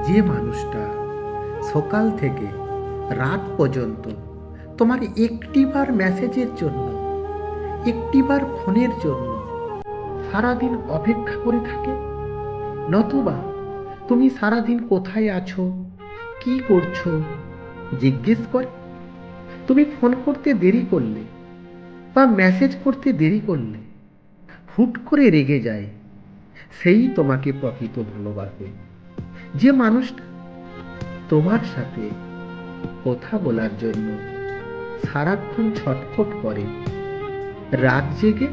যে মানুষটা সকাল থেকে রাত পর্যন্ত তোমার একটিবার মেসেজের জন্য, একটিবার ফোনের জন্য সারাদিন অপেক্ষা করে থাকে, নতুবা তুমি সারাদিন কোথায় আছো, কি করছো জিজ্ঞেস করে। তুমি ফোন করতে দেরি করলে বা মেসেজ করতে দেরি করলে হুট করে রেগে যায়, সেই তোমাকে প্রকৃত ভালোবাসে। যে মানুষটা তোমার সাথে কথা বলার জন্য সারাক্ষণ ছটফট করে, রাত জেগে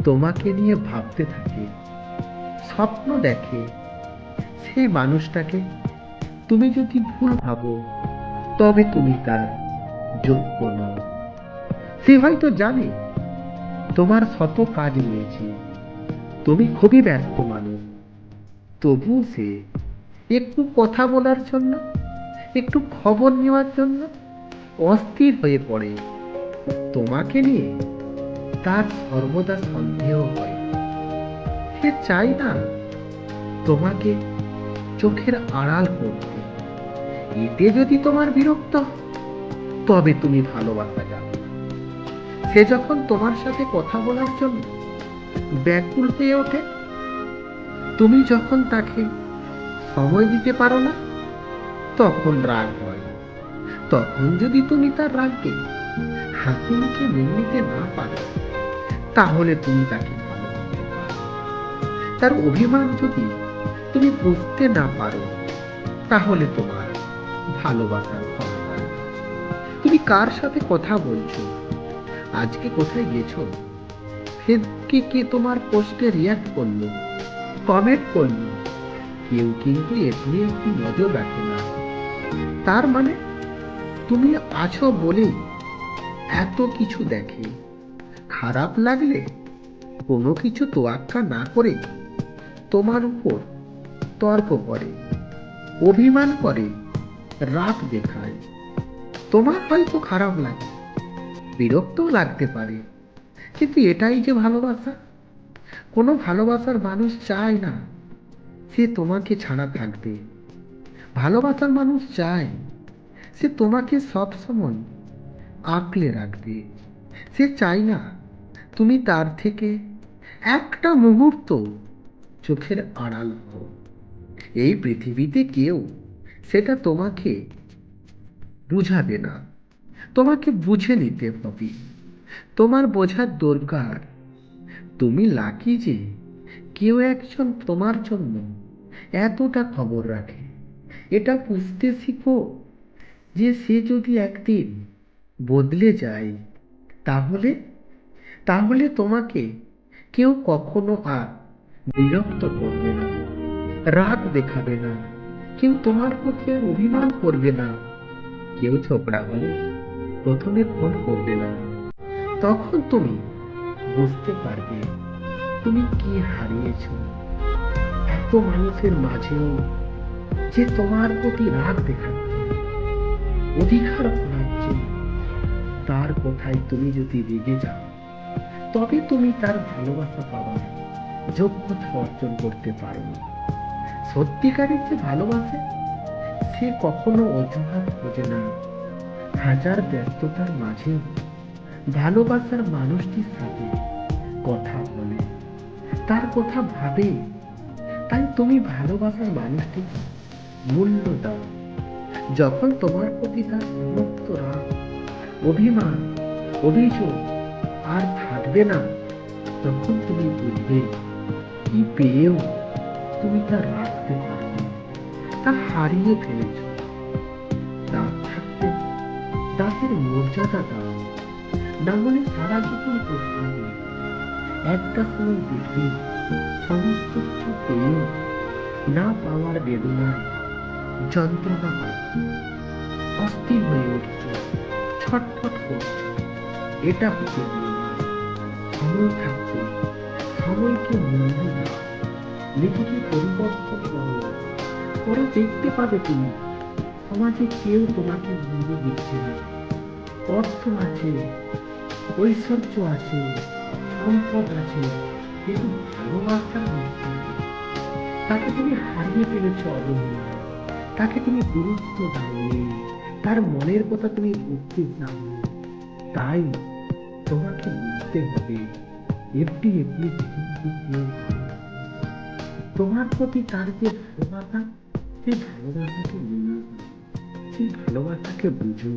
তোমাকে নিয়ে ভাবতে থাকে, স্বপ্ন দেখে, সেই মানুষটাকে তুমি যদি ভুল ভাবো তবে তুমি তার যোগ্য নও। সে হয়তো জানে তোমার শত কাজ রয়েছে, তুমি খুবই ব্যস্ত মানুষ, তবু সে একটু কথা বলার জন্য, একটু খবর নেওয়ার জন্য অস্থির হয়ে পড়ে। তোমাকে নিয়ে তার সর্বদা সন্দেহ হয়। সে চায় না তোমাকে চোখের আড়াল করতে। এতে যদি তোমার বিরক্ত হয়, তবে তুমি ভালোবাসা যাবে না। সে যখন তোমার সাথে কথা বলার জন্য ব্যাকুল হয়ে ওঠে, তুমি যখন তাকে সময় দিতে পারো না, তখন রাগ হয়। তখন যদি তুমি তার রাগকে হাসি মুখে মেনে নিতে না পারো, তাহলে তুমি তাকে ভালোবাসতে পারো। তার অভিমান যদি তুমি বুঝতে না পারো, তাহলে তোমার ভালোবাসার ক্ষমতা নেই। তুমি কার সাথে কথা বলছো, আজকে কোথায় গেছো, ফেসবুকে কে তোমার পোস্টে রিয়াক্ট করলো, কমেন্ট করলো, কেউ কিন্তু এটি একটি নজর রাখে না। তার মানে তুমি আছো বলেই এত কিছু দেখে। খারাপ লাগলে কোনো কিছু তোয়াক্কা না করে তোমার উপর তর্ক করে, অভিমান করে, রাগ দেখায়। তোমার হয়তো খারাপ লাগে, বিরক্তও লাগতে পারে, কিন্তু এটাই যে ভালোবাসা। কোনো ভালোবাসার মানুষ চায় না সে তোমাকে ছাড়া থাকবে। ভালোবাসার মানুষ চায় সে তোমাকে সবসময় আঁকলে রাখবে। সে চায় না তুমি তার থেকে একটা মুহূর্ত চোখের আড়াল হও। এই পৃথিবীতে কেউ সেটা তোমাকে বুঝাবে না, তোমাকে বুঝে নিতে হবে। তোমার বোঝার দরকার। তুমি লাকি যে কেউ একজন তোমার জন্য এতটা খবর রাখে। এটা বুঝতে শিখো যে সে যদি একদিন বদলে যায়, তাহলে তাহলে তোমাকে কেউ কখনো আর বিরক্ত করবে না, রাগ দেখাবে না, কেউ তোমার প্রতি আর অভিমান করবে না। কেউ ঝগড়া হলে প্রথমে ফোন করবে না। তখন তুমি বুঝতে পারবে তুমি কি হারিয়েছো। এত মানুষের মাঝেও যে তোমার প্রতি রাগ দেখাচ্ছে, অধিকার করাচ্ছে, তার কথায় তুমি যদি রেগে যাও, তবে তুমি তার ভালোবাসা পাওয়ার যোগ্যতা অর্জন করতে পারো না। সত্যিকারের যে ভালোবাসে সে কখনো অজুহাত খোঁজে না। হাজার ব্যস্ততার মাঝেও ভালোবাসার মানুষটির সাথে কথা বলে, তার কথা ভাবে। তাই তুমি ভালোবাসার মানুষটিকে মূল্য দাও। যখন তোমার প্রতি তার সমস্ত রাগ, অভিমান, অভিযোগ আর থাকবে না, তখন তুমি বুঝবে কি পেয়েও তুমি তা রাখতে পারবে, তা হারিয়ে ফেলেছ। দাঁত থাকতে দাঁতের মর্যাদা দাও, না হলে সারা জীবন করতে হবে। একটা সময় দেখবে সমস্ত কিছু পেয়েও না পাওয়ার বেদনায় যন্ত্রণা পাচ্ছ, অস্থির হয়ে উঠছ, ছটফট করছো। এটা হতে দিও না। সময় থাকতে সময়কে মূল্য দাও, নিজেকে পরিবর্তন করো। পরে দেখতে পাবে তুমি সমাজে কেউ তোমাকে মূল্য দিচ্ছে না। অর্থ আছে, ঐশ্বর্য আছে, সম্পদ আছে, কিন্তু ভালোবাসার মধ্যে তাকে তুমি হারিয়ে ফেলেছ অবহেলায়। তাকে তুমি গুরুত্ব দাওনি, তার মনের কথা তুমি বুঝতে দাওনি। তাই তোমাকে বুঝতে হবে, একটি একটি তোমার প্রতি তার যে ভালোবাসা, সেই ভালোবাসাকে মেনে নাও, সেই ভালোবাসাকে বুঝো।